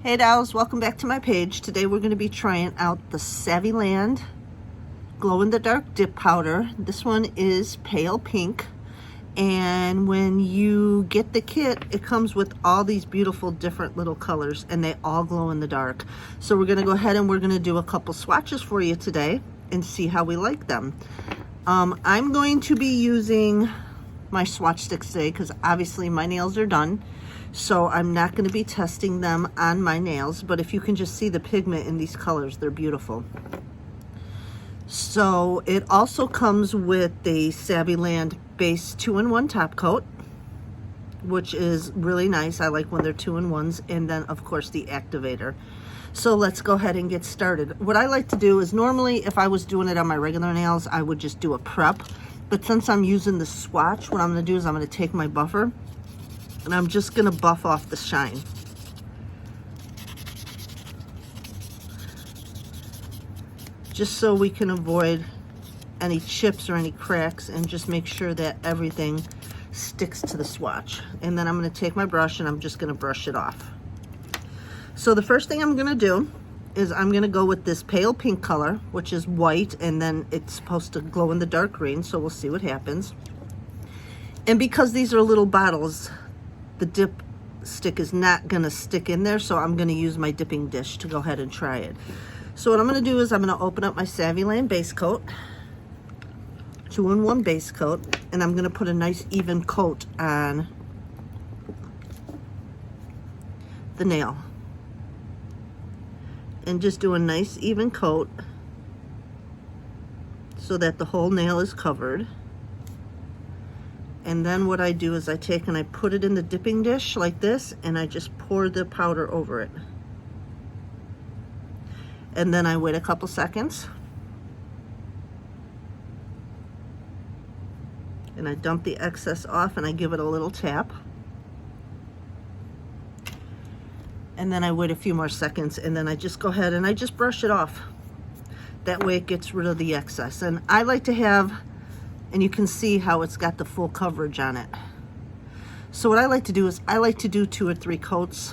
Hey dolls, welcome back to my page. Today we're going to be trying out the Saviland Glow in the Dark Dip Powder. This one is pale pink, and when you get the kit, it comes with all these beautiful different little colors, and they all glow in the dark. So we're going to go ahead and we're going to do a couple swatches for you today and see how we like them. I'm going to be using my swatch sticks today because obviously my nails are done. So I'm not going to be testing them on my nails, but if you can just see the pigment in these colors, they're beautiful. So it also comes with the Saviland base 2-in-1 top coat, which is really nice. I like when they're 2-in-1s, and then of course the activator. So let's go ahead and get started. What I like to do is, normally if I was doing it on my regular nails, I would just do a prep, but since I'm using the swatch, what I'm going to do is I'm going to take my buffer and I'm just going to buff off the shine. Just so we can avoid any chips or any cracks, and just make sure that everything sticks to the swatch. And then I'm going to take my brush and I'm just going to brush it off. So the first thing I'm going to do is I'm going to go with this pale pink color, which is white, and then it's supposed to glow in the dark green, so we'll see what happens. And because these are little bottles, the dip stick is not going to stick in there, so I'm going to use my dipping dish to go ahead and try it. So what I'm going to do is I'm going to open up my Saviland base coat, 2-in-1 base coat, and I'm going to put a nice even coat on the nail. And just do a nice even coat so that the whole nail is covered. And then what I do is I take and I put it in the dipping dish like this, and I just pour the powder over it. And then I wait a couple seconds. And I dump the excess off and I give it a little tap. And then I wait a few more seconds, and then I just go ahead and I just brush it off. That way it gets rid of the excess. And I like to have, and you can see how it's got the full coverage on it. So what I like to do is I like to do 2 or 3 coats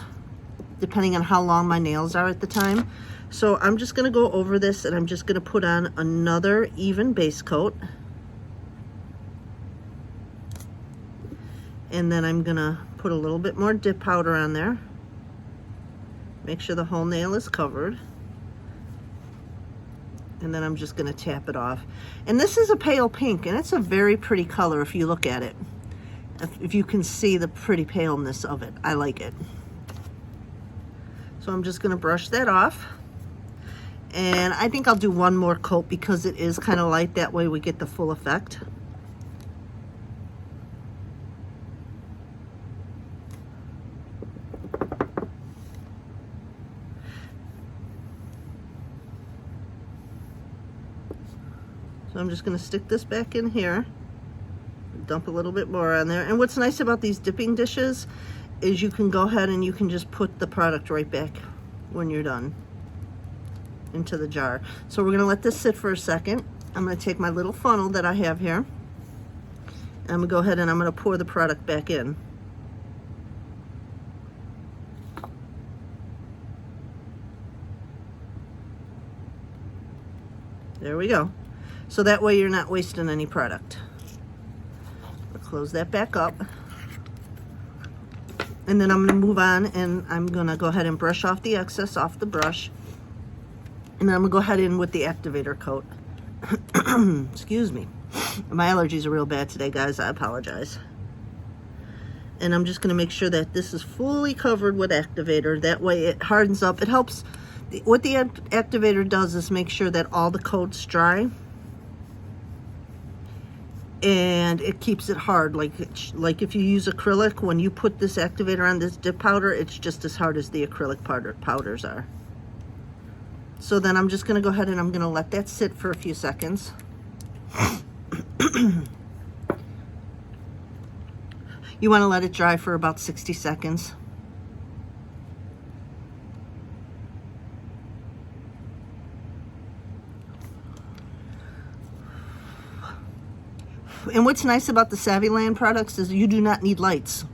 depending on how long my nails are at the time. So I'm just going to go over this and I'm just going to put on another even base coat. And then I'm going to put a little bit more dip powder on there. Make sure the whole nail is covered. And then I'm just going to tap it off. And this is a pale pink, and it's a very pretty color if you look at it. If you can see the pretty paleness of it, I like it. So I'm just going to brush that off. And I think I'll do one more coat because it is kind of light. That way we get the full effect. So I'm just going to stick this back in here, dump a little bit more on there. And what's nice about these dipping dishes is you can go ahead and you can just put the product right back when you're done into the jar. So we're going to let this sit for a second. I'm going to take my little funnel that I have here, and I'm going to go ahead and I'm going to pour the product back in. There we go. So that way you're not wasting any product. I'll close that back up. And then I'm going to move on, and I'm going to go ahead and brush off the excess off the brush. And then I'm going to go ahead in with the activator coat. Excuse me. My allergies are real bad today, guys. I apologize. And I'm just going to make sure that this is fully covered with activator. That way it hardens up. It helps. What the activator does is make sure that all the coat's dry. And it keeps it hard, like if you use acrylic, when you put this activator on this dip powder, it's just as hard as the acrylic powders are. So then I'm just going to go ahead and I'm going to let that sit for a few seconds. You want to let it dry for about 60 seconds. And what's nice about the Saviland products is you do not need lights.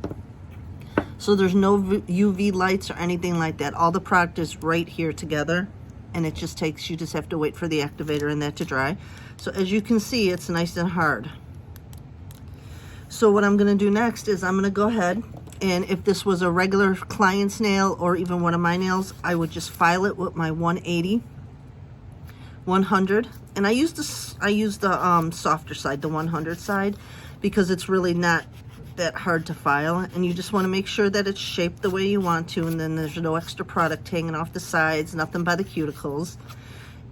So there's no UV lights or anything like that. All the product is right here together, and it just takes, you just have to wait for the activator and that to dry. So as you can see, it's nice and hard. So what I'm gonna do next is I'm gonna go ahead, and if this was a regular client's nail or even one of my nails, I would just file it with my 180, 100. And I use the softer side, the 100 side, because it's really not that hard to file. And you just wanna make sure that it's shaped the way you want to, and then there's no extra product hanging off the sides, nothing by the cuticles.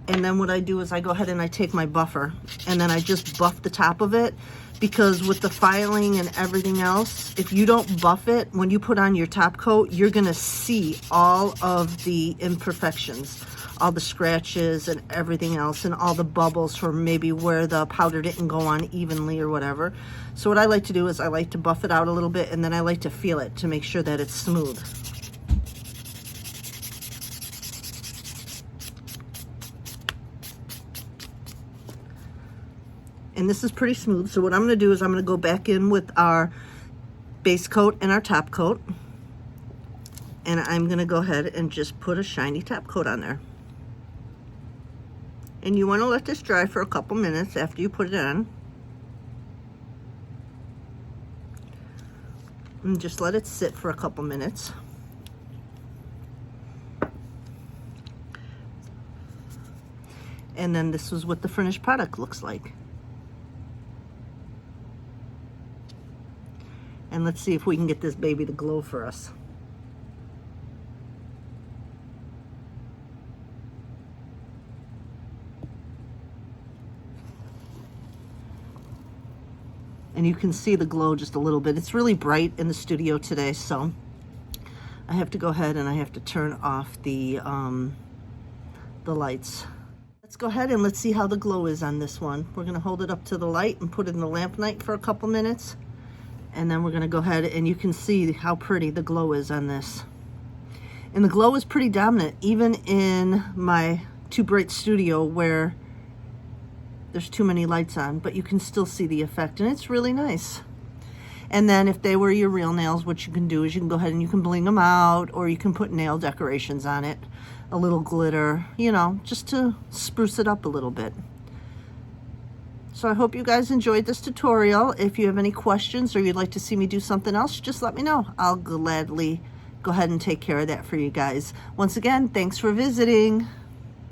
And then what I do is I go ahead and I take my buffer, and then I just buff the top of it, because with the filing and everything else, if you don't buff it, when you put on your top coat, you're gonna see all of the imperfections, all the scratches and everything else, and all the bubbles from maybe where the powder didn't go on evenly or whatever. So what I like to do is I like to buff it out a little bit, and then I like to feel it to make sure that it's smooth. And this is pretty smooth. So what I'm gonna do is I'm gonna go back in with our base coat and our top coat. And I'm gonna go ahead and just put a shiny top coat on there. And you wanna let this dry for a couple minutes after you put it on. And just let it sit for a couple minutes. And then this is what the finished product looks like. And let's see if we can get this baby to glow for us. And you can see the glow just a little bit. It's really bright in the studio today, so I have to go ahead and I have to turn off the lights. Let's go ahead and let's see how the glow is on this one. We're gonna hold it up to the light and put it in the lamp light for a couple minutes. And then we're gonna go ahead, and you can see how pretty the glow is on this. And the glow is pretty dominant, even in my too bright studio where there's too many lights on, but you can still see the effect, and it's really nice. And then if they were your real nails, what you can do is you can go ahead and you can bling them out, or you can put nail decorations on it, a little glitter, you know, just to spruce it up a little bit. So I hope you guys enjoyed this tutorial. If you have any questions or you'd like to see me do something else, just let me know. I'll gladly go ahead and take care of that for you guys. Once again, thanks for visiting.